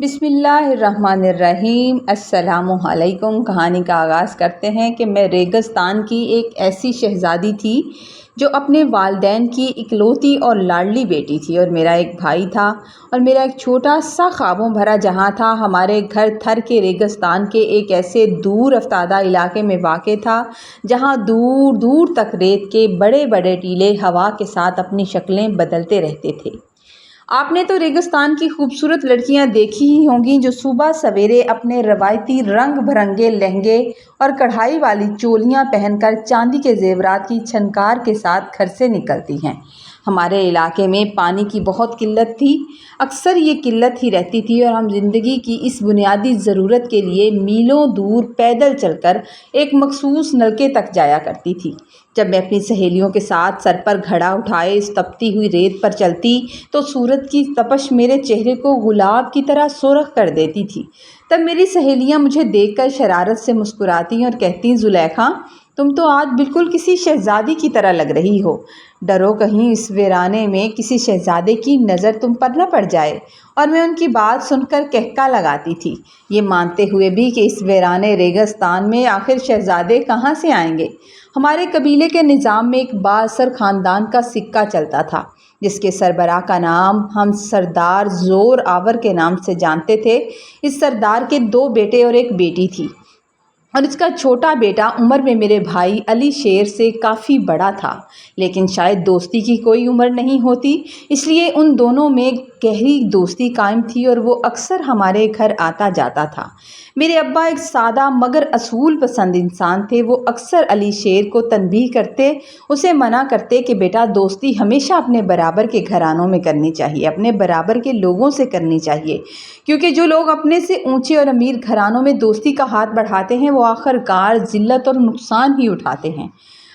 بسم اللہ الرحمن الرحیم۔ السلام علیکم۔ کہانی کا آغاز کرتے ہیں کہ میں ریگستان کی ایک ایسی شہزادی تھی جو اپنے والدین کی اکلوتی اور لاڈلی بیٹی تھی، اور میرا ایک بھائی تھا، اور میرا ایک چھوٹا سا خوابوں بھرا جہاں تھا۔ ہمارے گھر تھر کے ریگستان کے ایک ایسے دور افتادہ علاقے میں واقع تھا جہاں دور دور تک ریت کے بڑے بڑے ٹیلے ہوا کے ساتھ اپنی شکلیں بدلتے رہتے تھے۔ آپ نے تو ریگستان کی خوبصورت لڑکیاں دیکھی ہی ہوں گی جو صبح سویرے اپنے روایتی رنگ برنگے لہنگے اور کڑھائی والی چولیاں پہن کر چاندی کے زیورات کی چھنکار کے ساتھ گھر سے نکلتی ہیں۔ ہمارے علاقے میں پانی کی بہت قلت تھی، اکثر یہ قلت ہی رہتی تھی، اور ہم زندگی کی اس بنیادی ضرورت کے لیے میلوں دور پیدل چل کر ایک مخصوص نلکے تک جایا کرتی تھی۔ جب میں اپنی سہیلیوں کے ساتھ سر پر گھڑا اٹھائے اس تپتی ہوئی ریت پر چلتی تو سورج کی تپش میرے چہرے کو گلاب کی طرح سرخ کر دیتی تھی۔ تب میری سہیلیاں مجھے دیکھ کر شرارت سے مسکراتی اور کہتی، زلیخا تم تو آج بالکل کسی شہزادی کی طرح لگ رہی ہو، ڈرو کہیں اس ویرانے میں کسی شہزادے کی نظر تم پر نہ پڑ جائے۔ اور میں ان کی بات سن کر کہکا لگاتی تھی، یہ مانتے ہوئے بھی کہ اس ویرانے ریگستان میں آخر شہزادے کہاں سے آئیں گے۔ ہمارے قبیلے کے نظام میں ایک بااثر خاندان کا سکہ چلتا تھا جس کے سربراہ کا نام ہم سردار زور آور کے نام سے جانتے تھے۔ اس سردار کے 2 بیٹے اور ایک بیٹی تھی، اور اس کا چھوٹا بیٹا عمر میں میرے بھائی علی شیر سے کافی بڑا تھا، لیکن شاید دوستی کی کوئی عمر نہیں ہوتی، اس لیے ان دونوں میں گہری دوستی قائم تھی اور وہ اکثر ہمارے گھر آتا جاتا تھا۔ میرے ابا ایک سادہ مگر اصول پسند انسان تھے۔ وہ اکثر علی شیر کو تنبیہ کرتے، اسے منع کرتے کہ بیٹا دوستی ہمیشہ اپنے برابر کے گھرانوں میں کرنی چاہیے، اپنے برابر کے لوگوں سے کرنی چاہیے، کیونکہ جو لوگ اپنے سے اونچے اور امیر گھرانوں میں دوستی کا ہاتھ بڑھاتے ہیں وہ آخر کار ذلت اور نقصان ہی اٹھاتے ہیں۔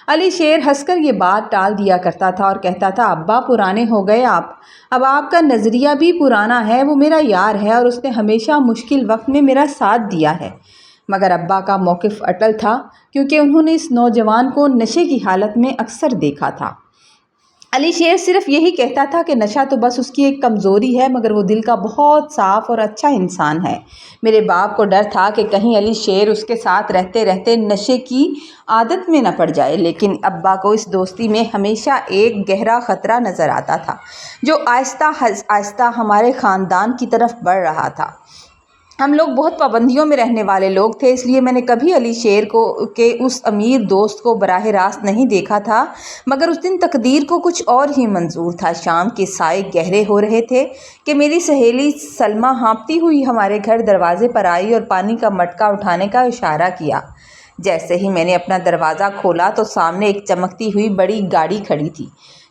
علی شیر ہنس کر یہ بات ٹال دیا کرتا تھا اور کہتا تھا، ابا پرانے ہو گئے آپ، اب آپ کا نظریہ بھی پرانا ہے۔ وہ میرا یار ہے اور اس نے ہمیشہ مشکل وقت میں میرا ساتھ دیا ہے۔ مگر ابا کا موقف اٹل تھا، کیونکہ انہوں نے اس نوجوان کو نشے کی حالت میں اکثر دیکھا تھا۔ علی شیر صرف یہی کہتا تھا کہ نشہ تو بس اس کی ایک کمزوری ہے، مگر وہ دل کا بہت صاف اور اچھا انسان ہے۔ میرے باپ کو ڈر تھا کہ کہیں علی شیر اس کے ساتھ رہتے رہتے نشے کی عادت میں نہ پڑ جائے، لیکن ابا کو اس دوستی میں ہمیشہ ایک گہرا خطرہ نظر آتا تھا جو آہستہ آہستہ ہمارے خاندان کی طرف بڑھ رہا تھا۔ ہم لوگ بہت پابندیوں میں رہنے والے لوگ تھے، اس لیے میں نے کبھی علی شیر کے اس امیر دوست کو براہ راست نہیں دیکھا تھا، مگر اس دن تقدیر کو کچھ اور ہی منظور تھا۔ شام کے سائے گہرے ہو رہے تھے کہ میری سہیلی سلمیٰ ہانپتی ہوئی ہمارے گھر دروازے پر آئی اور پانی کا مٹکا اٹھانے کا اشارہ کیا۔ جیسے ہی میں نے اپنا دروازہ کھولا تو سامنے ایک چمکتی ہوئی بڑی گاڑی کھڑی تھی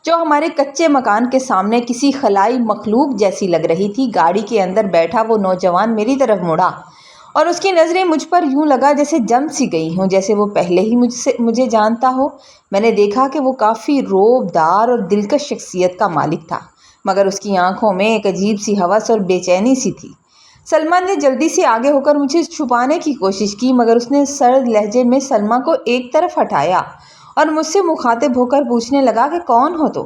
جو ہمارے کچے مکان کے سامنے کسی خلائی مخلوق جیسی لگ رہی تھی۔ گاڑی کے اندر بیٹھا وہ نوجوان میری طرف مڑا اور اس کی نظریں مجھ پر یوں لگا جیسے جم سی گئی ہوں، جیسے وہ پہلے ہی مجھے جانتا ہو۔ میں نے دیکھا کہ وہ کافی رعب دار اور دلکش شخصیت کا مالک تھا، مگر اس کی آنکھوں میں ایک عجیب سی ہوس اور بے چینی سی تھی۔ سلمیٰ نے جلدی سے آگے ہو کر مجھے چھپانے کی کوشش کی، مگر اس نے سرد لہجے میں سلمیٰ کو ایک طرف ہٹایا اور مجھ سے مخاطب ہو کر پوچھنے لگا کہ کون ہو تم؟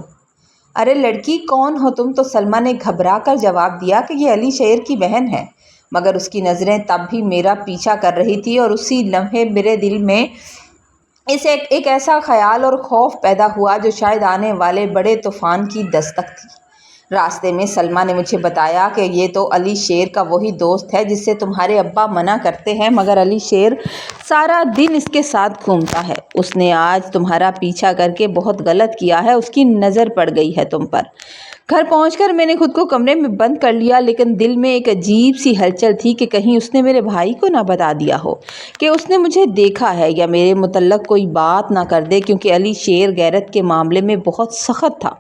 ارے لڑکی کون ہو تم؟ تو سلمیٰ نے گھبرا کر جواب دیا کہ یہ علی شیر کی بہن ہے، مگر اس کی نظریں تب بھی میرا پیچھا کر رہی تھی، اور اسی لمحے میرے دل میں ایک ایسا خیال اور خوف پیدا ہوا جو شاید آنے والے بڑے طوفان کی دستک تھی۔ راستے میں سلمیٰ نے مجھے بتایا کہ یہ تو علی شیر کا وہی دوست ہے جس سے تمہارے ابا منع کرتے ہیں، مگر علی شیر سارا دن اس کے ساتھ گھومتا ہے۔ اس نے آج تمہارا پیچھا کر کے بہت غلط کیا ہے، اس کی نظر پڑ گئی ہے تم پر۔ گھر پہنچ کر میں نے خود کو کمرے میں بند کر لیا، لیکن دل میں ایک عجیب سی ہلچل تھی کہ کہیں اس نے میرے بھائی کو نہ بتا دیا ہو کہ اس نے مجھے دیکھا ہے، یا میرے متعلق کوئی بات نہ کر دے، کیونکہ علی شیر غیرت کے معاملے میں بہت سخت تھا۔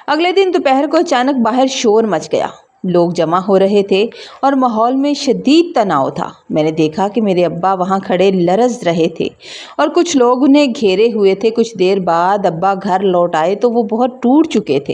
اگلے دن دوپہر کو اچانک باہر شور مچ گیا، لوگ جمع ہو رہے تھے اور ماحول میں شدید تناؤ تھا۔ میں نے دیکھا کہ میرے ابا وہاں کھڑے لرز رہے تھے اور کچھ لوگ انہیں گھیرے ہوئے تھے۔ کچھ دیر بعد ابا گھر لوٹ آئے تو وہ بہت ٹوٹ چکے تھے۔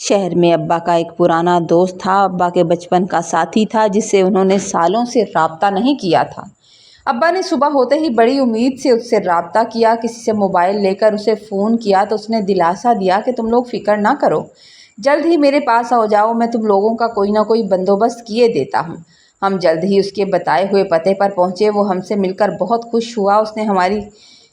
شہر میں ابا کا ایک پرانا دوست تھا، ابا کے بچپن کا ساتھی تھا جس سے انہوں نے سالوں سے رابطہ نہیں کیا تھا۔ ابا نے صبح ہوتے ہی بڑی امید سے اس سے رابطہ کیا، کسی سے موبائل لے کر اسے فون کیا تو اس نے دلاسا دیا کہ تم لوگ فکر نہ کرو، جلد ہی میرے پاس آ جاؤ، میں تم لوگوں کا کوئی نہ کوئی بندوبست کیے دیتا ہوں۔ ہم جلد ہی اس کے بتائے ہوئے پتے پر پہنچے۔ وہ ہم سے مل کر بہت خوش ہوا۔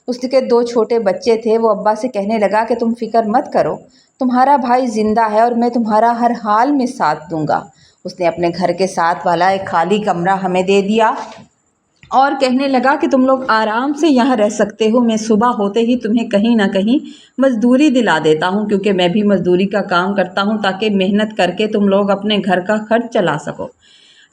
اس کے 2 چھوٹے بچے تھے۔ وہ ابا سے کہنے لگا کہ تم فکر مت کرو، تمہارا بھائی زندہ ہے اور میں تمہارا ہر حال میں ساتھ دوں گا۔ اس نے اپنے گھر کے ساتھ والا ایک خالی کمرہ ہمیں دے دیا اور کہنے لگا کہ تم لوگ آرام سے یہاں رہ سکتے ہو، میں صبح ہوتے ہی تمہیں کہیں نہ کہیں مزدوری دلا دیتا ہوں، کیونکہ میں بھی مزدوری کا کام کرتا ہوں تاکہ محنت کر کے تم لوگ اپنے گھر کا خرچ چلا سکو۔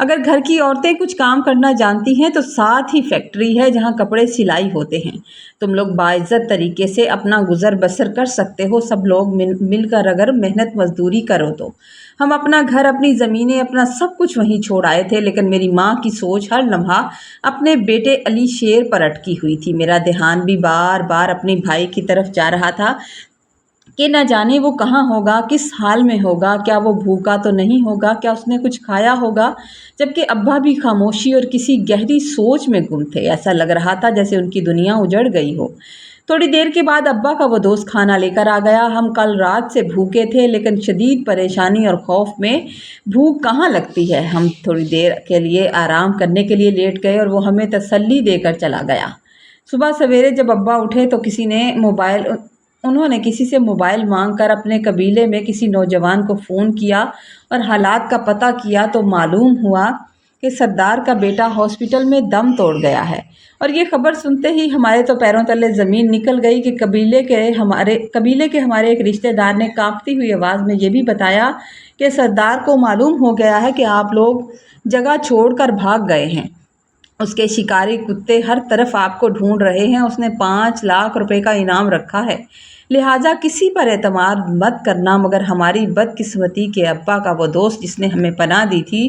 اگر گھر کی عورتیں کچھ کام کرنا جانتی ہیں تو ساتھ ہی فیکٹری ہے جہاں کپڑے سلائی ہوتے ہیں، تم لوگ باعزت طریقے سے اپنا گزر بسر کر سکتے ہو۔ سب لوگ مل کر اگر محنت مزدوری کرو تو ہم اپنا گھر، اپنی زمینیں، اپنا سب کچھ وہیں چھوڑ آئے تھے، لیکن میری ماں کی سوچ ہر لمحہ اپنے بیٹے علی شیر پر اٹکی ہوئی تھی۔ میرا دھیان بھی بار بار اپنے بھائی کی طرف جا رہا تھا کہ نہ جانے وہ کہاں ہوگا، کس حال میں ہوگا، کیا وہ بھوکا تو نہیں ہوگا، کیا اس نے کچھ کھایا ہوگا، جبکہ ابا بھی خاموشی اور کسی گہری سوچ میں گم تھے۔ ایسا لگ رہا تھا جیسے ان کی دنیا اجڑ گئی ہو۔ تھوڑی دیر کے بعد ابا کا وہ دوست کھانا لے کر آ گیا۔ ہم کل رات سے بھوکے تھے، لیکن شدید پریشانی اور خوف میں بھوک کہاں لگتی ہے۔ ہم تھوڑی دیر کے لیے آرام کرنے کے لیے لیٹ گئے اور وہ ہمیں تسلی دے کر چلا گیا۔ صبح سویرے جب ابا اٹھے تو انہوں نے کسی سے موبائل مانگ کر اپنے قبیلے میں کسی نوجوان کو فون کیا اور حالات کا پتہ کیا تو معلوم ہوا کہ سردار کا بیٹا ہاسپٹل میں دم توڑ گیا ہے۔ اور یہ خبر سنتے ہی ہمارے تو پیروں تلے زمین نکل گئی کہ قبیلے کے ہمارے ایک رشتہ دار نے کانپتی ہوئی آواز میں یہ بھی بتایا کہ سردار کو معلوم ہو گیا ہے کہ آپ لوگ جگہ چھوڑ کر بھاگ گئے ہیں۔ اس کے شکاری کتے ہر طرف آپ کو ڈھونڈ رہے ہیں۔ اس نے 5 لاکھ روپے کا انعام رکھا ہے، لہٰذا کسی پر اعتماد مت کرنا۔ مگر ہماری بدقسمتی کہ ابا کا وہ دوست جس نے ہمیں پناہ دی تھی،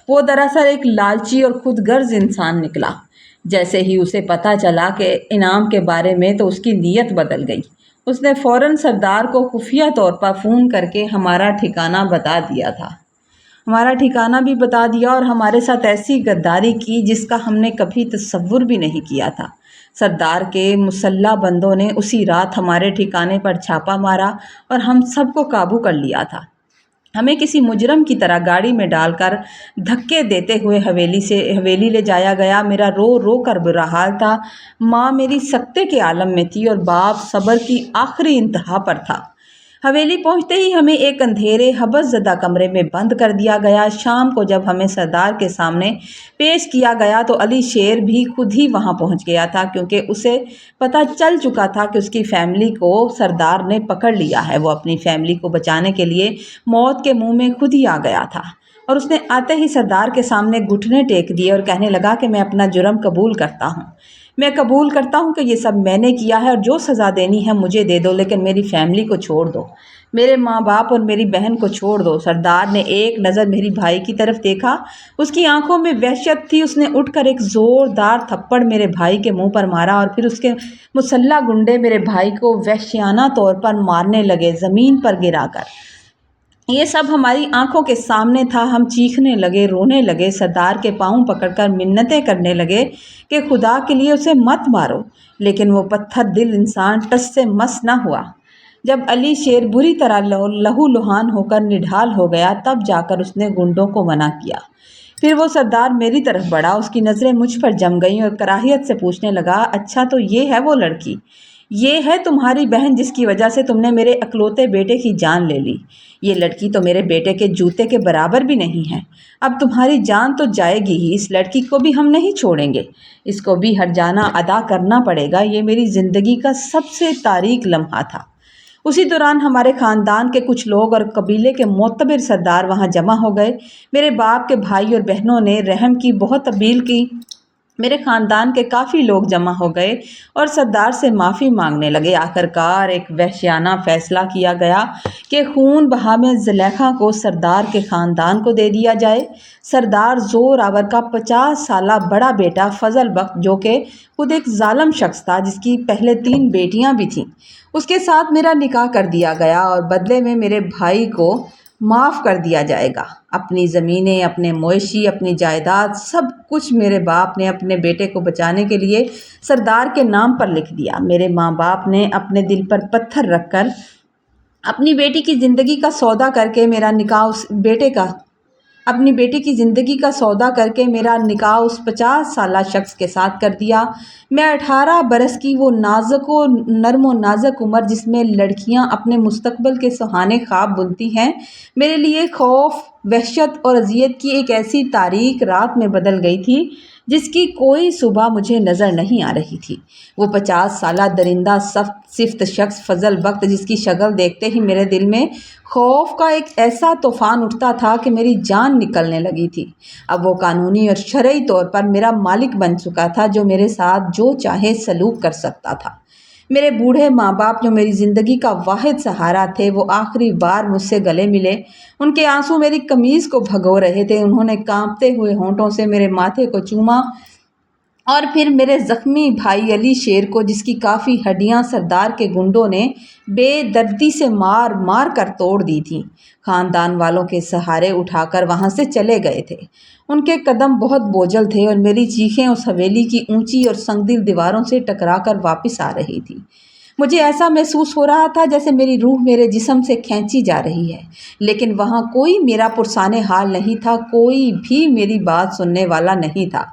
وہ دراصل ایک لالچی اور خود غرض انسان نکلا۔ جیسے ہی اسے پتہ چلا کہ انعام کے بارے میں تو اس کی نیت بدل گئی۔ اس نے فوراً سردار کو خفیہ طور پر فون کر کے ہمارا ٹھکانہ بھی بتا دیا اور ہمارے ساتھ ایسی غداری کی جس کا ہم نے کبھی تصور بھی نہیں کیا تھا۔ سردار کے مسلح بندوں نے اسی رات ہمارے ٹھکانے پر چھاپا مارا اور ہم سب کو قابو کر لیا تھا۔ ہمیں کسی مجرم کی طرح گاڑی میں ڈال کر دھکے دیتے ہوئے حویلی لے جایا گیا۔ میرا رو رو کر برا حال تھا۔ ماں میری سکتے کے عالم میں تھی اور باپ صبر کی آخری انتہا پر تھا۔ حویلی پہنچتے ہی ہمیں ایک اندھیرے حبس زدہ کمرے میں بند کر دیا گیا۔ شام کو جب ہمیں سردار کے سامنے پیش کیا گیا تو علی شیر بھی خود ہی وہاں پہنچ گیا تھا، کیونکہ اسے پتہ چل چکا تھا کہ اس کی فیملی کو سردار نے پکڑ لیا ہے۔ وہ اپنی فیملی کو بچانے کے لیے موت کے منہ میں خود ہی آ گیا تھا، اور اس نے آتے ہی سردار کے سامنے گھٹنے ٹیک دیے اور کہنے لگا کہ میں اپنا جرم قبول کرتا ہوں۔ میں قبول کرتا ہوں کہ یہ سب میں نے کیا ہے اور جو سزا دینی ہے مجھے دے دو، لیکن میری فیملی کو چھوڑ دو، میرے ماں باپ اور میری بہن کو چھوڑ دو۔ سردار نے ایک نظر میری بھائی کی طرف دیکھا، اس کی آنکھوں میں وحشت تھی۔ اس نے اٹھ کر ایک زوردار تھپڑ میرے بھائی کے منہ پر مارا اور پھر اس کے مسلح گنڈے میرے بھائی کو وحشیانہ طور پر مارنے لگے، زمین پر گرا کر۔ یہ سب ہماری آنکھوں کے سامنے تھا۔ ہم چیخنے لگے، رونے لگے، سردار کے پاؤں پکڑ کر منتیں کرنے لگے کہ خدا کے لیے اسے مت مارو، لیکن وہ پتھر دل انسان ٹس سے مس نہ ہوا۔ جب علی شیر بری طرح لہو لہان ہو کر نڈھال ہو گیا تب جا کر اس نے گنڈوں کو منع کیا۔ پھر وہ سردار میری طرف بڑھا، اس کی نظریں مجھ پر جم گئیں اور کراہیت سے پوچھنے لگا، اچھا تو یہ ہے وہ لڑکی، یہ ہے تمہاری بہن جس کی وجہ سے تم نے میرے اکلوتے بیٹے کی جان لے لی؟ یہ لڑکی تو میرے بیٹے کے جوتے کے برابر بھی نہیں ہے۔ اب تمہاری جان تو جائے گی ہی، اس لڑکی کو بھی ہم نہیں چھوڑیں گے، اس کو بھی ہرجانہ ادا کرنا پڑے گا۔ یہ میری زندگی کا سب سے تاریک لمحہ تھا۔ اسی دوران ہمارے خاندان کے کچھ لوگ اور قبیلے کے معتبر سردار وہاں جمع ہو گئے۔ میرے باپ کے بھائی اور بہنوں نے رحم کی بہت اپیل کی، میرے خاندان کے کافی لوگ جمع ہو گئے اور سردار سے معافی مانگنے لگے۔ آخرکار ایک وحشیانہ فیصلہ کیا گیا کہ خون بہا میں زلیخا کو سردار کے خاندان کو دے دیا جائے۔ سردار زور آور کا 50 سالہ بڑا بیٹا فضل بخت، جو کہ خود ایک ظالم شخص تھا، جس کی پہلے 3 بیٹیاں بھی تھیں، اس کے ساتھ میرا نکاح کر دیا گیا اور بدلے میں میرے بھائی کو معاف کر دیا جائے گا۔ اپنی زمینیں، اپنے مویشی، اپنی جائیداد، سب کچھ میرے باپ نے اپنے بیٹے کو بچانے کے لیے سردار کے نام پر لکھ دیا۔ میرے ماں باپ نے اپنے دل پر پتھر رکھ کر اپنی بیٹی کی زندگی کا سودا کر کے میرا نکاح اپنی بیٹی کی زندگی کا سودا کر کے میرا نکاح اس 50 سالہ شخص کے ساتھ کر دیا۔ میں 18 برس کی وہ نرم و نازک عمر جس میں لڑکیاں اپنے مستقبل کے سہانے خواب بنتی ہیں، میرے لیے خوف، وحشت اور اذیت کی ایک ایسی تاریک رات میں بدل گئی تھی جس کی کوئی صبح مجھے نظر نہیں آ رہی تھی۔ وہ 50 سالہ درندہ صفت شخص فضل بخت، جس کی شکل دیکھتے ہی میرے دل میں خوف کا ایک ایسا طوفان اٹھتا تھا کہ میری جان نکلنے لگی تھی۔ اب وہ قانونی اور شرعی طور پر میرا مالک بن چکا تھا، جو میرے ساتھ جو چاہے سلوک کر سکتا تھا۔ میرے بوڑھے ماں باپ، جو میری زندگی کا واحد سہارا تھے، وہ آخری بار مجھ سے گلے ملے۔ ان کے آنسو میری قمیض کو بھگو رہے تھے۔ انہوں نے کانپتے ہوئے ہونٹوں سے میرے ماتھے کو چوما اور پھر میرے زخمی بھائی علی شیر کو، جس کی کافی ہڈیاں سردار کے گنڈوں نے بے دردی سے مار مار کر توڑ دی تھیں، خاندان والوں کے سہارے اٹھا کر وہاں سے چلے گئے تھے۔ ان کے قدم بہت بوجھل تھے اور میری چیخیں اس حویلی کی اونچی اور سنگدل دیواروں سے ٹکرا کر واپس آ رہی تھی۔ مجھے ایسا محسوس ہو رہا تھا جیسے میری روح میرے جسم سے کھینچی جا رہی ہے، لیکن وہاں کوئی میرا پرسان حال نہیں تھا، کوئی بھی میری بات سننے والا نہیں تھا۔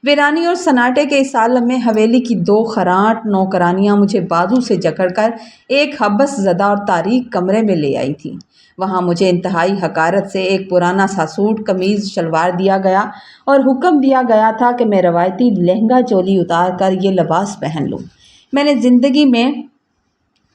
ویرانی اور سناٹے کے اس عالم میں حویلی کی 2 خراٹ نوکرانیاں مجھے بازو سے جکڑ کر ایک حبس زدہ اور تاریک کمرے میں لے آئی تھیں۔ وہاں مجھے انتہائی حقارت سے ایک پرانا سا سوٹ قمیض شلوار دیا گیا اور حکم دیا گیا تھا کہ میں روایتی لہنگا چولی اتار کر یہ لباس پہن لوں۔ میں نے زندگی میں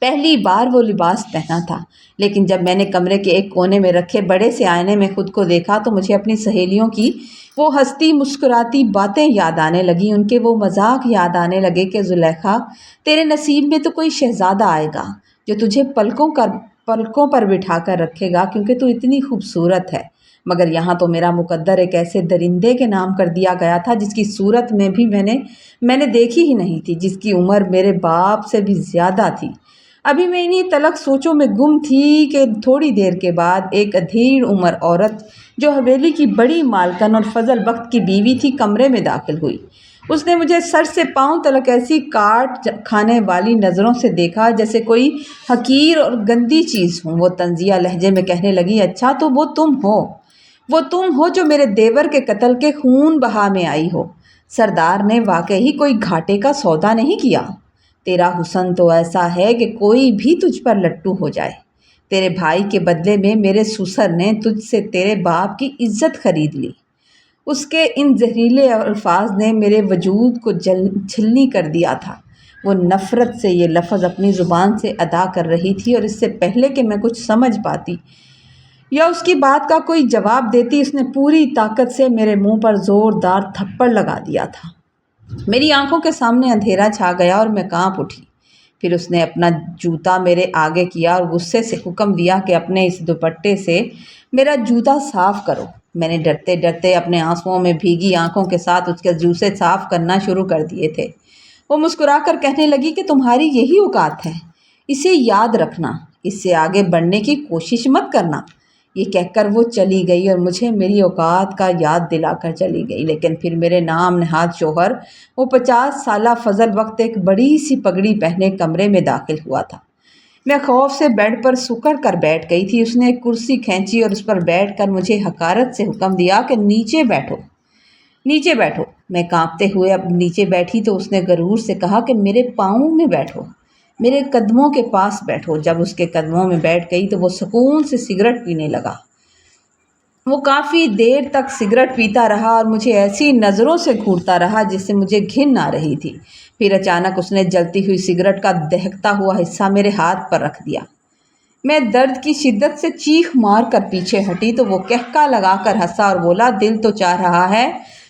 پہلی بار وہ لباس پہنا تھا، لیکن جب میں نے کمرے کے ایک کونے میں رکھے بڑے سے آئینے میں خود کو دیکھا تو مجھے اپنی سہیلیوں کی وہ ہنستی مسکراتی باتیں یاد آنے لگیں، ان کے وہ مذاق یاد آنے لگے کہ زلیخا، تیرے نصیب میں تو کوئی شہزادہ آئے گا جو تجھے پلکوں پر بٹھا کر رکھے گا، کیونکہ تو اتنی خوبصورت ہے۔ مگر یہاں تو میرا مقدر ایک ایسے درندے کے نام کر دیا گیا تھا جس کی صورت میں بھی میں نے دیکھی ہی نہیں تھی، جس کی عمر میرے باپ سے بھی زیادہ تھی۔ ابھی میں انہی تلخ سوچوں میں گم تھی کہ تھوڑی دیر کے بعد ایک ادھیڑ عمر عورت، جو حویلی کی بڑی مالکن اور فضل بخت کی بیوی تھی، کمرے میں داخل ہوئی۔ اس نے مجھے سر سے پاؤں تلک ایسی کاٹ کھانے والی نظروں سے دیکھا جیسے کوئی حقیر اور گندی چیز ہوں۔ وہ طنزیہ لہجے میں کہنے لگی، اچھا تو وہ تم ہو جو میرے دیور کے قتل کے خون بہا میں آئی ہو۔ سردار نے واقعی کوئی گھاٹے کا سودا نہیں کیا۔ تیرا حسن تو ایسا ہے کہ کوئی بھی تجھ پر لٹو ہو جائے۔ تیرے بھائی کے بدلے میں میرے سسر نے تجھ سے تیرے باپ کی عزت خرید لی۔ اس کے ان زہریلے الفاظ نے میرے وجود کو چھلنی کر دیا تھا۔ وہ نفرت سے یہ لفظ اپنی زبان سے ادا کر رہی تھی اور اس سے پہلے کہ میں کچھ سمجھ پاتی یا اس کی بات کا کوئی جواب دیتی، اس نے پوری طاقت سے میرے منہ پر زوردار تھپڑ لگا دیا تھا۔ میری آنکھوں کے سامنے اندھیرا چھا گیا اور میں کانپ اٹھی۔ پھر اس نے اپنا جوتا میرے آگے کیا اور غصے سے حکم دیا کہ اپنے اس دوپٹے سے میرا جوتا صاف کرو۔ میں نے ڈرتے ڈرتے اپنے آنسوؤں میں بھیگی آنکھوں کے ساتھ اس کے جوتے صاف کرنا شروع کر دیے تھے۔ وہ مسکرا کر کہنے لگی کہ تمہاری یہی اوقات ہے، اسے یاد رکھنا، اس سے آگے بڑھنے کی کوشش مت کرنا۔ یہ کہہ کر وہ چلی گئی اور مجھے میری اوقات کا یاد دلا کر چلی گئی۔ لیکن پھر میرے نام نہاد شوہر، وہ 50 سالہ فضل بخت، ایک بڑی سی پگڑی پہنے کمرے میں داخل ہوا تھا۔ میں خوف سے بیڈ پر سکڑ کر بیٹھ گئی تھی۔ اس نے ایک کرسی کھینچی اور اس پر بیٹھ کر مجھے حقارت سے حکم دیا کہ نیچے بیٹھو۔ میں کانپتے ہوئے اب نیچے بیٹھی تو اس نے غرور سے کہا کہ میرے پاؤں میں بیٹھو، میرے قدموں کے پاس بیٹھو۔ جب اس کے قدموں میں بیٹھ گئی تو وہ سکون سے سگریٹ پینے لگا۔ وہ کافی دیر تک سگریٹ پیتا رہا اور مجھے ایسی نظروں سے گھورتا رہا جس سے مجھے گھن آ رہی تھی۔ پھر اچانک اس نے جلتی ہوئی سگریٹ کا دہکتا ہوا حصہ میرے ہاتھ پر رکھ دیا۔ میں درد کی شدت سے چیخ مار کر پیچھے ہٹی تو وہ کہکا لگا کر ہنسا اور بولا، دل تو چاہ رہا ہے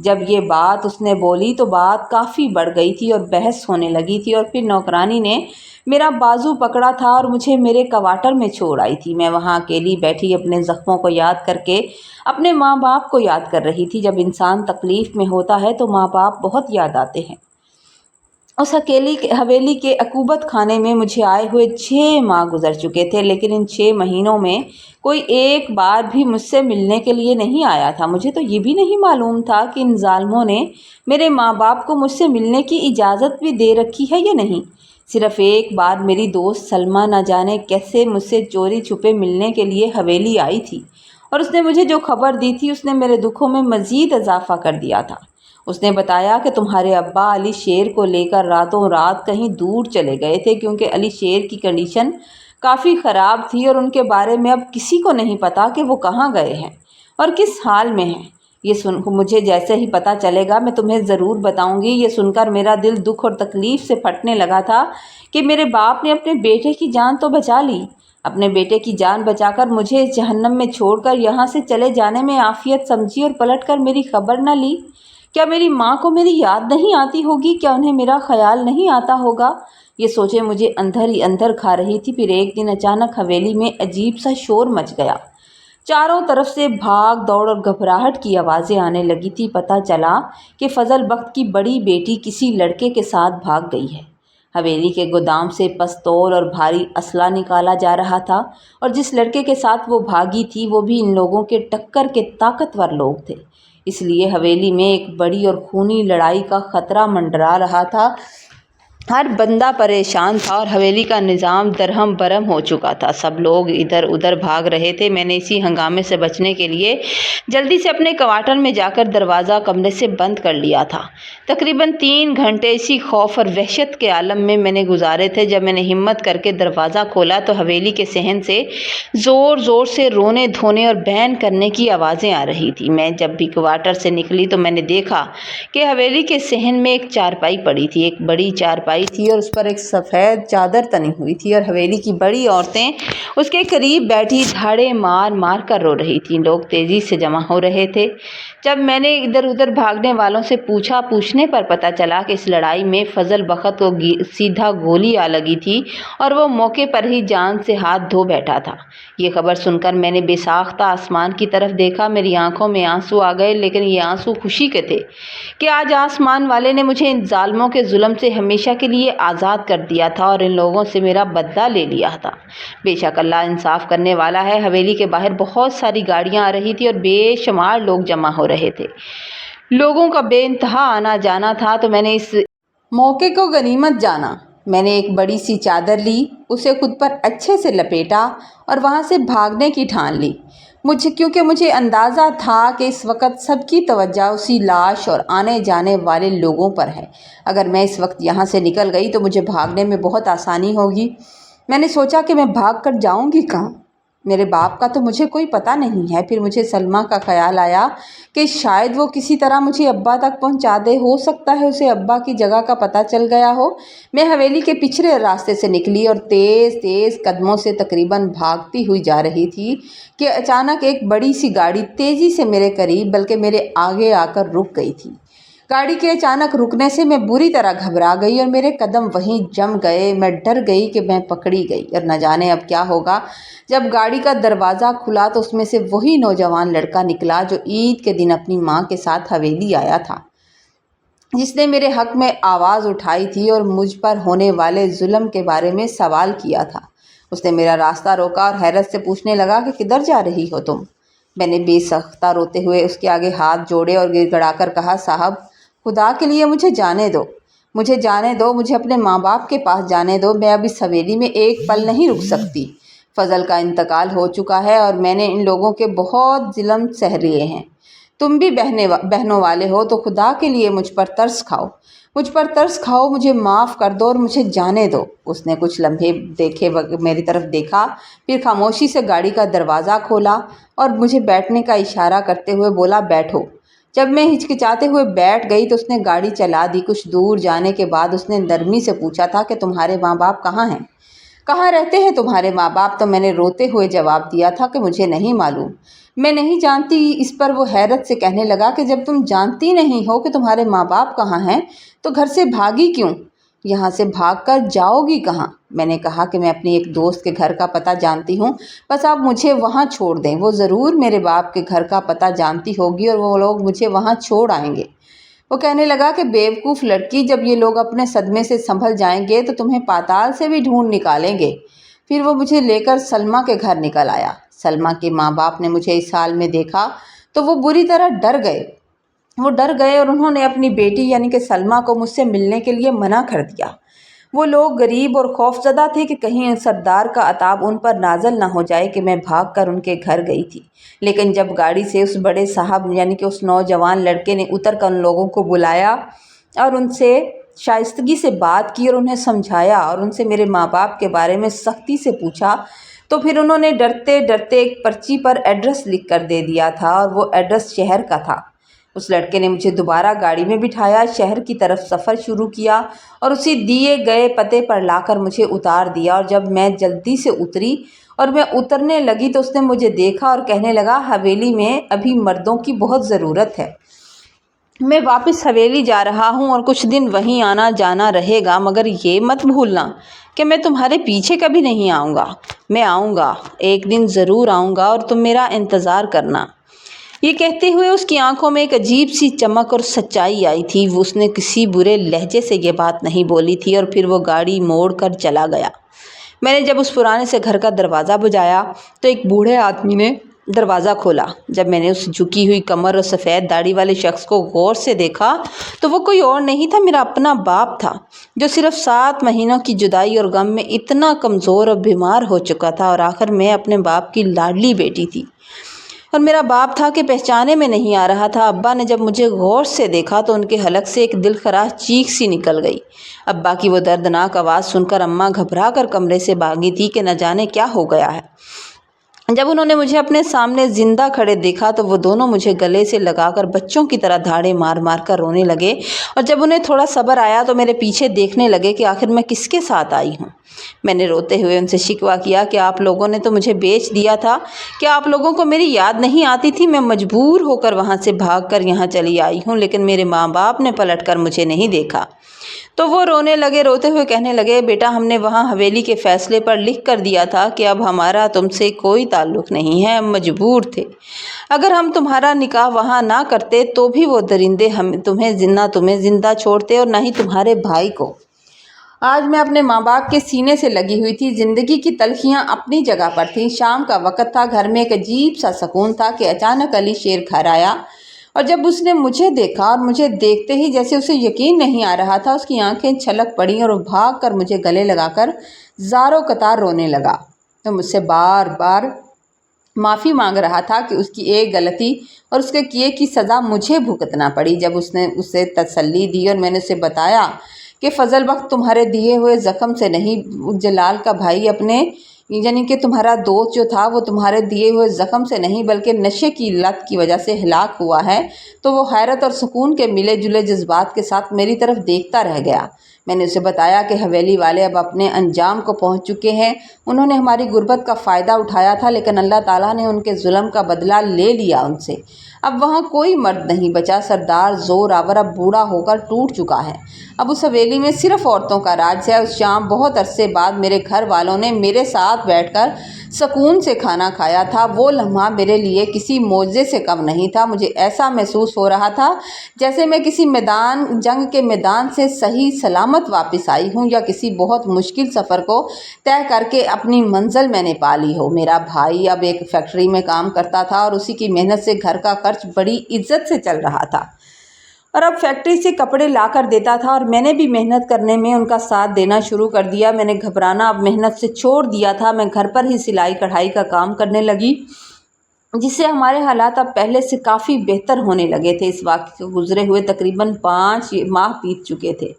جب یہ بات اس نے بولی تو بات کافی بڑھ گئی تھی اور بحث ہونے لگی تھی، اور پھر نوکرانی نے میرا بازو پکڑا تھا اور مجھے میرے کوارٹر میں چھوڑ آئی تھی۔ میں وہاں اکیلی بیٹھی اپنے زخموں کو یاد کر کے اپنے ماں باپ کو یاد کر رہی تھی۔ جب انسان تکلیف میں ہوتا ہے تو ماں باپ بہت یاد آتے ہیں۔ اس اکیلی حویلی کے عقوبت خانے میں مجھے آئے ہوئے 6 ماہ گزر چکے تھے، لیکن ان 6 مہینوں میں کوئی ایک بار بھی مجھ سے ملنے کے لیے نہیں آیا تھا۔ مجھے تو یہ بھی نہیں معلوم تھا کہ ان ظالموں نے میرے ماں باپ کو مجھ سے ملنے کی اجازت بھی دے رکھی ہے یا نہیں۔ صرف ایک بار میری دوست سلمہ نہ جانے کیسے مجھ سے چوری چھپے ملنے کے لیے حویلی آئی تھی، اور اس نے مجھے جو خبر دی تھی اس نے میرے دکھوں میں مزید اضافہ کر دیا تھا۔ اس نے بتایا کہ تمہارے ابا علی شیر کو لے کر راتوں رات کہیں دور چلے گئے تھے، کیونکہ علی شیر کی کنڈیشن کافی خراب تھی اور ان کے بارے میں اب کسی کو نہیں پتا کہ وہ کہاں گئے ہیں اور کس حال میں ہیں۔ یہ سن مجھے جیسے ہی پتہ چلے گا میں تمہیں ضرور بتاؤں گی۔ یہ سن کر میرا دل دکھ اور تکلیف سے پھٹنے لگا تھا کہ میرے باپ نے اپنے بیٹے کی جان تو بچا لی، اپنے بیٹے کی جان بچا کر مجھے اس جہنم میں چھوڑ کر یہاں سے چلے جانے میں عافیت سمجھی اور پلٹ کر میری خبر نہ لی۔ کیا میری ماں کو میری یاد نہیں آتی ہوگی؟ کیا انہیں میرا خیال نہیں آتا ہوگا؟ یہ سوچیں مجھے اندر ہی اندر کھا رہی تھی۔ پھر ایک دن اچانک حویلی میں عجیب سا شور مچ گیا۔ چاروں طرف سے بھاگ دوڑ اور گھبراہٹ کی آوازیں آنے لگی تھی۔ پتہ چلا کہ فضل بخت کی بڑی بیٹی کسی لڑکے کے ساتھ بھاگ گئی ہے۔ حویلی کے گودام سے پستول اور بھاری اسلحہ نکالا جا رہا تھا، اور جس لڑکے کے ساتھ وہ بھاگی تھی وہ بھی ان لوگوں کے ٹکر کے طاقتور لوگ تھے۔ اس لیے حویلی میں ایک بڑی اور خونی لڑائی کا خطرہ منڈرا رہا تھا۔ ہر بندہ پریشان تھا اور حویلی کا نظام درہم برہم ہو چکا تھا۔ سب لوگ ادھر ادھر بھاگ رہے تھے۔ میں نے اسی ہنگامے سے بچنے کے لیے جلدی سے اپنے کوارٹر میں جا کر دروازہ کمرے سے بند کر لیا تھا۔ تقریباً 3 گھنٹے اسی خوف اور وحشت کے عالم میں نے گزارے تھے۔ جب میں نے ہمت کر کے دروازہ کھولا تو حویلی کے صحن سے زور زور سے رونے دھونے اور بین کرنے کی آوازیں آ رہی تھی۔ میں جب بھی کوارٹر سے نکلی تو میں نے دیکھا کہ حویلی کے صحن میں ایک چارپائی پڑی تھی۔ ایک بڑی چارپائی تھی اور اس پر ایک سفید چادر تنی ہوئی تھی، اور حویلی کی بڑی عورتیں اس کے قریب بیٹھی دھاڑے مار مار کر رو رہی تھیں۔ لوگ تیزی سے جمع ہو رہے تھے۔ جب میں نے ادھر ادھر بھاگنے والوں سے پوچھنے پر پتہ چلا کہ اس لڑائی میں فضل بخت کو سیدھا گولی آ لگی تھی اور وہ موقع پر ہی جان سے ہاتھ دھو بیٹھا تھا۔ یہ خبر سن کر میں نے بے ساختہ آسمان کی طرف دیکھا۔ میری آنکھوں میں آنسو آ گئے، لیکن یہ آنسو خوشی کے تھے کہ آج آسمان والے نے مجھے ان ظالموں کے ظلم سے ہمیشہ کے لیے آزاد کر دیا تھا اور ان لوگوں سے میرا بدلہ لے لیا تھا۔ بے شک اللہ انصاف کرنے والا ہے۔ حویلی کے باہر بہت ساری گاڑیاں آ رہی تھی اور بے شمار لوگ جمع ہو رہے تھے۔ لوگوں کا بے انتہا آنا جانا تھا، تو میں نے اس موقع کو غنیمت جانا۔ میں نے ایک بڑی سی چادر لی، اسے خود پر اچھے سے لپیٹا اور وہاں سے بھاگنے کی ٹھان لی، کیونکہ مجھے اندازہ تھا کہ اس وقت سب کی توجہ اسی لاش اور آنے جانے والے لوگوں پر ہے۔ اگر میں اس وقت یہاں سے نکل گئی تو مجھے بھاگنے میں بہت آسانی ہوگی۔ میں نے سوچا کہ میں بھاگ کر جاؤں گی کہاں؟ میرے باپ کا تو مجھے کوئی پتہ نہیں ہے۔ پھر مجھے سلمہ کا خیال آیا کہ شاید وہ کسی طرح مجھے ابا تک پہنچا دے، ہو سکتا ہے اسے ابا کی جگہ کا پتہ چل گیا ہو۔ میں حویلی کے پچھلے راستے سے نکلی اور تیز تیز قدموں سے تقریباً بھاگتی ہوئی جا رہی تھی کہ اچانک ایک بڑی سی گاڑی تیزی سے میرے قریب بلکہ میرے آگے آ کر رک گئی تھی۔ گاڑی کے اچانک رکنے سے میں بری طرح گھبرا گئی اور میرے قدم وہیں جم گئے۔ میں ڈر گئی کہ میں پکڑی گئی اور نہ جانے اب کیا ہوگا۔ جب گاڑی کا دروازہ کھلا تو اس میں سے وہی نوجوان لڑکا نکلا جو عید کے دن اپنی ماں کے ساتھ حویلی آیا تھا، جس نے میرے حق میں آواز اٹھائی تھی اور مجھ پر ہونے والے ظلم کے بارے میں سوال کیا تھا۔ اس نے میرا راستہ روکا اور حیرت سے پوچھنے لگا کہ کدھر جا رہی ہو تم؟ میں نے بے ساختہ روتے ہوئے اس کے آگے ہاتھ جوڑے اور گڑ گڑا کر کہا، صاحب خدا کے لیے مجھے جانے دو، مجھے جانے دو، مجھے اپنے ماں باپ کے پاس جانے دو۔ میں اب اس حویلی میں ایک پل نہیں رک سکتی۔ فضل کا انتقال ہو چکا ہے اور میں نے ان لوگوں کے بہت ظلم سہ لیے ہیں۔ تم بھی بہنوں والے ہو تو خدا کے لیے مجھ پر ترس کھاؤ، مجھ پر ترس کھاؤ، مجھے معاف کر دو اور مجھے جانے دو۔ اس نے کچھ لمحے میری طرف دیکھا، پھر خاموشی سے گاڑی کا دروازہ کھولا اور مجھے بیٹھنے کا اشارہ کرتے ہوئے بولا، بیٹھو۔ جب میں ہچکچاتے ہوئے بیٹھ گئی تو اس نے گاڑی چلا دی۔ کچھ دور جانے کے بعد اس نے نرمی سے پوچھا تھا کہ تمہارے ماں باپ کہاں ہیں؟ کہاں رہتے ہیں تمہارے ماں باپ؟ تو میں نے روتے ہوئے جواب دیا تھا کہ مجھے نہیں معلوم، میں نہیں جانتی۔ اس پر وہ حیرت سے کہنے لگا کہ جب تم جانتی نہیں ہو کہ تمہارے ماں باپ کہاں ہیں تو گھر سے بھاگی کیوں؟ یہاں سے بھاگ کر جاؤ گی کہاں؟ میں نے کہا کہ میں اپنی ایک دوست کے گھر کا پتہ جانتی ہوں، بس آپ مجھے وہاں چھوڑ دیں، وہ ضرور میرے باپ کے گھر کا پتہ جانتی ہوگی اور وہ لوگ مجھے وہاں چھوڑ آئیں گے۔ وہ کہنے لگا کہ بیوقوف لڑکی، جب یہ لوگ اپنے صدمے سے سنبھل جائیں گے تو تمہیں پاتال سے بھی ڈھونڈ نکالیں گے۔ پھر وہ مجھے لے کر سلمیٰ کے گھر نکل آیا۔ سلمیٰ کے ماں باپ نے مجھے اس حال میں دیکھا تو وہ بری طرح ڈر گئے۔ اور انہوں نے اپنی بیٹی یعنی کہ سلمیٰ کو مجھ سے ملنے کے لیے منع کر دیا۔ وہ لوگ غریب اور خوفزدہ تھے کہ کہیں سردار کا عتاب ان پر نازل نہ ہو جائے کہ میں بھاگ کر ان کے گھر گئی تھی۔ لیکن جب گاڑی سے اس بڑے صاحب یعنی کہ اس نوجوان لڑکے نے اتر کر ان لوگوں کو بلایا اور ان سے شائستگی سے بات کی اور انہیں سمجھایا اور ان سے میرے ماں باپ کے بارے میں سختی سے پوچھا، تو پھر انہوں نے ڈرتے ڈرتے ایک پرچی پر ایڈریس لکھ کر دے دیا تھا اور وہ ایڈریس شہر کا تھا۔ اس لڑکے نے مجھے دوبارہ گاڑی میں بٹھایا، شہر کی طرف سفر شروع کیا اور اسی دیے گئے پتے پر لا کر مجھے اتار دیا۔ اور جب میں جلدی سے اتری اور میں اترنے لگی تو اس نے مجھے دیکھا اور کہنے لگا، حویلی میں ابھی مردوں کی بہت ضرورت ہے، میں واپس حویلی جا رہا ہوں اور کچھ دن وہیں آنا جانا رہے گا، مگر یہ مت بھولنا کہ میں تمہارے پیچھے کبھی نہیں آؤں گا۔ میں آؤں گا، ایک دن ضرور آؤں گا اور تم میرا انتظار کرنا۔ یہ کہتے ہوئے اس کی آنکھوں میں ایک عجیب سی چمک اور سچائی آئی تھی۔ اس نے کسی برے لہجے سے یہ بات نہیں بولی تھی اور پھر وہ گاڑی موڑ کر چلا گیا۔ میں نے جب اس پرانے سے گھر کا دروازہ بجایا تو ایک بوڑھے آدمی نے دروازہ کھولا۔ جب میں نے اس جھکی ہوئی کمر اور سفید داڑھی والے شخص کو غور سے دیکھا تو وہ کوئی اور نہیں تھا، میرا اپنا باپ تھا، جو صرف 7 مہینوں کی جدائی اور غم میں اتنا کمزور اور بیمار ہو چکا تھا، اور آخر میں اپنے باپ کی لاڈلی بیٹی تھی اور میرا باپ تھا کہ پہچانے میں نہیں آ رہا تھا۔ ابا نے جب مجھے غور سے دیکھا تو ان کے حلق سے ایک دلخراش چیخ سی نکل گئی۔ ابا کی وہ دردناک آواز سن کر اماں گھبرا کر کمرے سے بھاگی تھی کہ نہ جانے کیا ہو گیا ہے۔ جب انہوں نے مجھے اپنے سامنے زندہ کھڑے دیکھا تو وہ دونوں مجھے گلے سے لگا کر بچوں کی طرح دھاڑے مار مار کر رونے لگے، اور جب انہیں تھوڑا صبر آیا تو میرے پیچھے دیکھنے لگے کہ آخر میں کس کے ساتھ آئی ہوں۔ میں نے روتے ہوئے ان سے شکوہ کیا کہ آپ لوگوں نے تو مجھے بیچ دیا تھا، کہ آپ لوگوں کو میری یاد نہیں آتی تھی؟ میں مجبور ہو کر وہاں سے بھاگ کر یہاں چلی آئی ہوں، لیکن میرے ماں باپ نے پلٹ کر مجھے نہیں دیکھا۔ تو وہ رونے لگے، روتے ہوئے کہنے لگے، بیٹا ہم نے وہاں حویلی کے فیصلے پر لکھ کر دیا تھا کہ اب ہمارا تم سے کوئی تعلق نہیں ہے، ہم مجبور تھے۔ اگر ہم تمہارا نکاح وہاں نہ کرتے تو بھی وہ درندے تمہیں زندہ چھوڑتے اور نہ ہی تمہارے بھائی کو۔ آج میں اپنے ماں باپ کے سینے سے لگی ہوئی تھی، زندگی کی تلخیاں اپنی جگہ پر تھیں۔ شام کا وقت تھا، گھر میں ایک عجیب سا سکون تھا کہ اچانک علی شیر گھر آیا، اور جب اس نے مجھے دیکھا اور مجھے دیکھتے ہی جیسے اسے یقین نہیں آ رہا تھا، اس کی آنکھیں چھلک پڑیں اور وہ بھاگ کر مجھے گلے لگا کر زاروں قطار رونے لگا۔ تو مجھ سے بار بار معافی مانگ رہا تھا کہ اس کی ایک غلطی اور اس کے کیے کی سزا مجھے بھگتنا پڑی۔ جب اس نے اسے تسلی دی اور میں نے اسے بتایا کہ فضل بخت تمہارے دیے ہوئے زخم سے نہیں، جلال کا بھائی اپنے یعنی کہ تمہارا دوست جو تھا وہ تمہارے دیے ہوئے زخم سے نہیں بلکہ نشے کی لت کی وجہ سے ہلاک ہوا ہے، تو وہ حیرت اور سکون کے ملے جلے جذبات کے ساتھ میری طرف دیکھتا رہ گیا۔ میں نے اسے بتایا کہ حویلی والے اب اپنے انجام کو پہنچ چکے ہیں، انہوں نے ہماری غربت کا فائدہ اٹھایا تھا لیکن اللہ تعالیٰ نے ان کے ظلم کا بدلہ لے لیا ان سے۔ اب وہاں کوئی مرد نہیں بچا، سردار زور آور اب بوڑھا ہو کر ٹوٹ چکا ہے، اب اس حویلی میں صرف عورتوں کا راج ہے۔ اس شام بہت عرصے بعد میرے گھر والوں نے میرے ساتھ بیٹھ کر سکون سے کھانا کھایا تھا۔ وہ لمحہ میرے لیے کسی معجزے سے کم نہیں تھا۔ مجھے ایسا محسوس ہو رہا تھا جیسے میں کسی جنگ کے میدان سے صحیح سلامت واپس آئی ہوں، یا کسی بہت مشکل سفر کو طے کر کے اپنی منزل میں نے پا لی ہو۔ میرا بھائی اب ایک فیکٹری میں کام کرتا تھا اور اسی کی محنت سے گھر کا خرچ بڑی عزت سے چل رہا تھا، اور اب فیکٹری سے کپڑے لا کر دیتا تھا، اور میں نے بھی محنت کرنے میں ان کا ساتھ دینا شروع کر دیا۔ میں نے گھبرانا اب محنت سے چھوڑ دیا تھا، میں گھر پر ہی سلائی کڑھائی کا کام کرنے لگی، جس سے ہمارے حالات اب پہلے سے کافی بہتر ہونے لگے تھے۔ اس واقعے کو گزرے ہوئے تقریباً 5 ماہ بیت چکے تھے،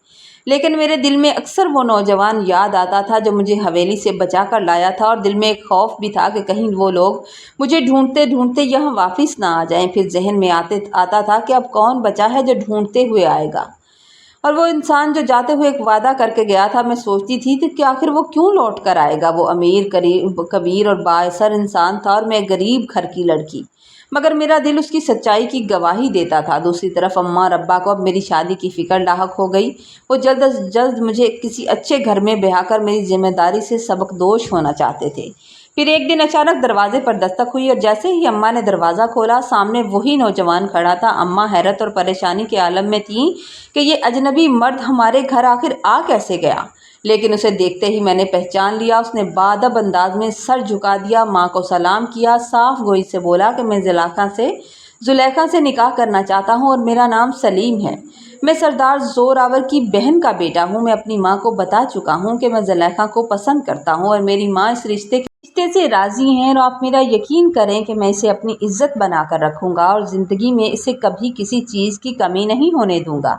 لیکن میرے دل میں اکثر وہ نوجوان یاد آتا تھا جو مجھے حویلی سے بچا کر لایا تھا، اور دل میں ایک خوف بھی تھا کہ کہیں وہ لوگ مجھے ڈھونڈتے ڈھونڈتے یہاں واپس نہ آ جائیں۔ پھر ذہن میں آتا تھا کہ اب کون بچا ہے جو ڈھونڈتے ہوئے آئے گا، اور وہ انسان جو جاتے ہوئے ایک وعدہ کر کے گیا تھا، میں سوچتی تھی کہ آخر وہ کیوں لوٹ کر آئے گا۔ وہ امیر کبیر اور بااثر انسان تھا اور میں غریب گھر کی لڑکی، مگر میرا دل اس کی سچائی کی گواہی دیتا تھا۔ دوسری طرف اماں اور ابا کو اب میری شادی کی فکر لاحق ہو گئی۔ وہ جلد از جلد مجھے کسی اچھے گھر میں بیاہ کر میری ذمہ داری سے سبکدوش ہونا چاہتے تھے۔ پھر ایک دن اچانک دروازے پر دستک ہوئی اور جیسے ہی اماں نے دروازہ کھولا، سامنے وہی نوجوان کھڑا تھا۔ اماں حیرت اور پریشانی کے عالم میں تھیں کہ یہ اجنبی مرد ہمارے گھر آخر آ کیسے گیا، لیکن اسے دیکھتے ہی میں نے پہچان لیا۔ اس نے باادب انداز میں سر جھکا دیا، ماں کو سلام کیا، صاف گوئی سے بولا کہ میں زلیخا سے نکاح کرنا چاہتا ہوں اور میرا نام سلیم ہے۔ میں سردار زوراور کی بہن کا بیٹا ہوں۔ میں اپنی ماں کو بتا چکا ہوں کہ میں زلیخا کو پسند کرتا ہوں اور میری ماں اس رشتے سے راضی ہیں، اور آپ میرا یقین کریں کہ میں اسے اپنی عزت بنا کر رکھوں گا اور زندگی میں اسے کبھی کسی چیز کی کمی نہیں ہونے دوں گا۔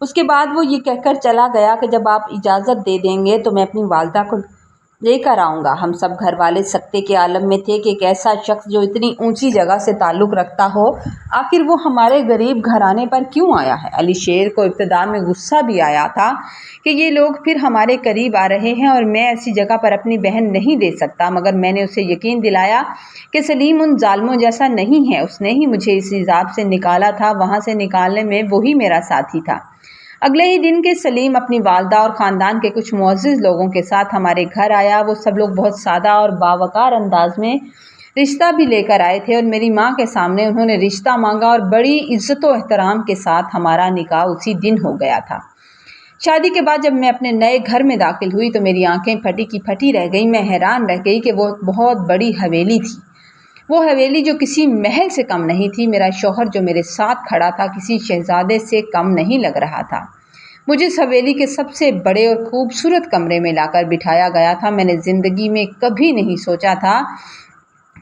اس کے بعد وہ یہ کہہ کر چلا گیا کہ جب آپ اجازت دے دیں گے تو میں اپنی والدہ کو لے کر آؤں گا۔ ہم سب گھر والے سکتے کے عالم میں تھے کہ ایک ایسا شخص جو اتنی اونچی جگہ سے تعلق رکھتا ہو، آخر وہ ہمارے غریب گھرانے پر کیوں آیا ہے۔ علی شیر کو ابتدا میں غصہ بھی آیا تھا کہ یہ لوگ پھر ہمارے قریب آ رہے ہیں اور میں ایسی جگہ پر اپنی بہن نہیں دے سکتا، مگر میں نے اسے یقین دلایا کہ سلیم ان ظالموں جیسا نہیں ہے۔ اس نے ہی مجھے اس عذاب سے نکالا تھا، وہاں سے نکالنے میں وہی میرا ساتھی تھا۔ اگلے ہی دن کے سلیم اپنی والدہ اور خاندان کے کچھ معزز لوگوں کے ساتھ ہمارے گھر آیا۔ وہ سب لوگ بہت سادہ اور باوقار انداز میں رشتہ بھی لے کر آئے تھے اور میری ماں کے سامنے انہوں نے رشتہ مانگا اور بڑی عزت و احترام کے ساتھ ہمارا نکاح اسی دن ہو گیا تھا۔ شادی کے بعد جب میں اپنے نئے گھر میں داخل ہوئی تو میری آنکھیں پھٹی کی پھٹی رہ گئیں۔ میں حیران رہ گئی کہ وہ بہت بڑی حویلی تھی، وہ حویلی جو کسی محل سے کم نہیں تھی۔ میرا شوہر جو میرے ساتھ کھڑا تھا کسی شہزادے سے کم نہیں لگ رہا تھا۔ مجھے اس حویلی کے سب سے بڑے اور خوبصورت کمرے میں لا کر بٹھایا گیا تھا۔ میں نے زندگی میں کبھی نہیں سوچا تھا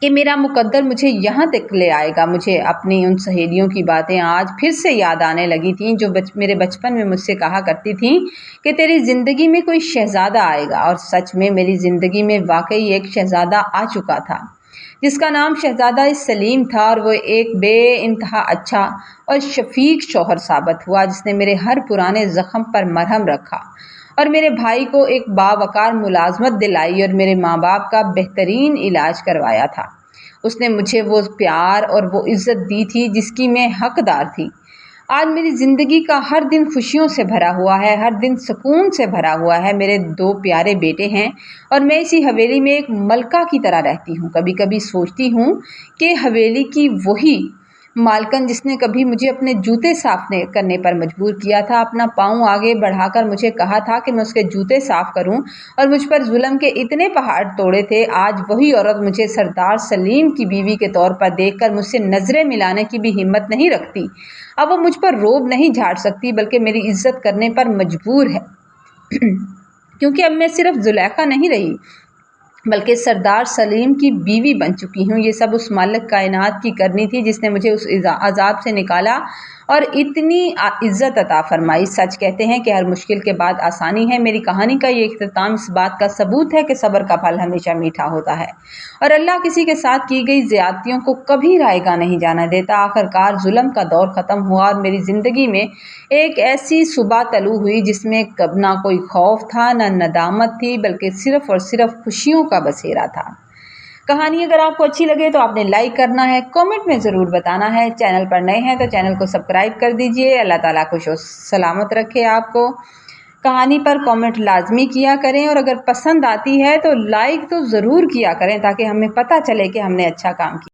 کہ میرا مقدر مجھے یہاں تک لے آئے گا۔ مجھے اپنی ان سہیلیوں کی باتیں آج پھر سے یاد آنے لگی تھیں جو میرے بچپن میں مجھ سے کہا کرتی تھیں کہ تیری زندگی میں کوئی شہزادہ آئے گا، اور سچ میں میری زندگی میں واقعی ایک شہزادہ آ چکا تھا جس کا نام شہزادہ سلیم تھا، اور وہ ایک بے انتہا اچھا اور شفیق شوہر ثابت ہوا جس نے میرے ہر پرانے زخم پر مرہم رکھا اور میرے بھائی کو ایک باوقار ملازمت دلائی اور میرے ماں باپ کا بہترین علاج کروایا تھا۔ اس نے مجھے وہ پیار اور وہ عزت دی تھی جس کی میں حقدار تھی۔ آج میری زندگی کا ہر دن خوشیوں سے بھرا ہوا ہے، ہر دن سکون سے بھرا ہوا ہے۔ میرے 2 پیارے بیٹے ہیں اور میں اسی حویلی میں ایک ملکہ کی طرح رہتی ہوں۔ کبھی کبھی سوچتی ہوں کہ حویلی کی وہی مالکن جس نے کبھی مجھے اپنے جوتے صاف کرنے پر مجبور کیا تھا، اپنا پاؤں آگے بڑھا کر مجھے کہا تھا کہ میں اس کے جوتے صاف کروں اور مجھ پر ظلم کے اتنے پہاڑ توڑے تھے، آج وہی عورت مجھے سردار سلیم کی بیوی کے طور پر دیکھ کر مجھ سے نظریں ملانے کی بھی ہمت نہیں رکھتی۔ اب وہ مجھ پر روب نہیں جھاڑ سکتی بلکہ میری عزت کرنے پر مجبور ہے کیونکہ اب میں صرف زلیخا نہیں رہی بلکہ سردار سلیم کی بیوی بن چکی ہوں۔ یہ سب اس مالک کائنات کی کرنی تھی جس نے مجھے اس عذاب سے نکالا اور اتنی عزت عطا فرمائی۔ سچ کہتے ہیں کہ ہر مشکل کے بعد آسانی ہے۔ میری کہانی کا یہ اختتام اس بات کا ثبوت ہے کہ صبر کا پھل ہمیشہ میٹھا ہوتا ہے اور اللہ کسی کے ساتھ کی گئی زیادتیوں کو کبھی رائے گاہ نہیں جانا دیتا۔ آخرکار ظلم کا دور ختم ہوا اور میری زندگی میں ایک ایسی صبح طلوع ہوئی جس میں نہ کوئی خوف تھا، نہ ندامت تھی، بلکہ صرف اور صرف خوشیوں کا بسیرا تھا۔ کہانی اگر آپ کو اچھی لگے تو آپ نے لائک کرنا ہے، کامنٹ میں ضرور بتانا ہے۔ چینل پر نئے ہیں تو چینل کو سبسکرائب کر دیجئے۔ اللہ تعالیٰ خوش و سلامت رکھے آپ کو۔ کہانی پر کامنٹ لازمی کیا کریں اور اگر پسند آتی ہے تو لائک تو ضرور کیا کریں تاکہ ہمیں پتہ چلے کہ ہم نے اچھا کام کیا۔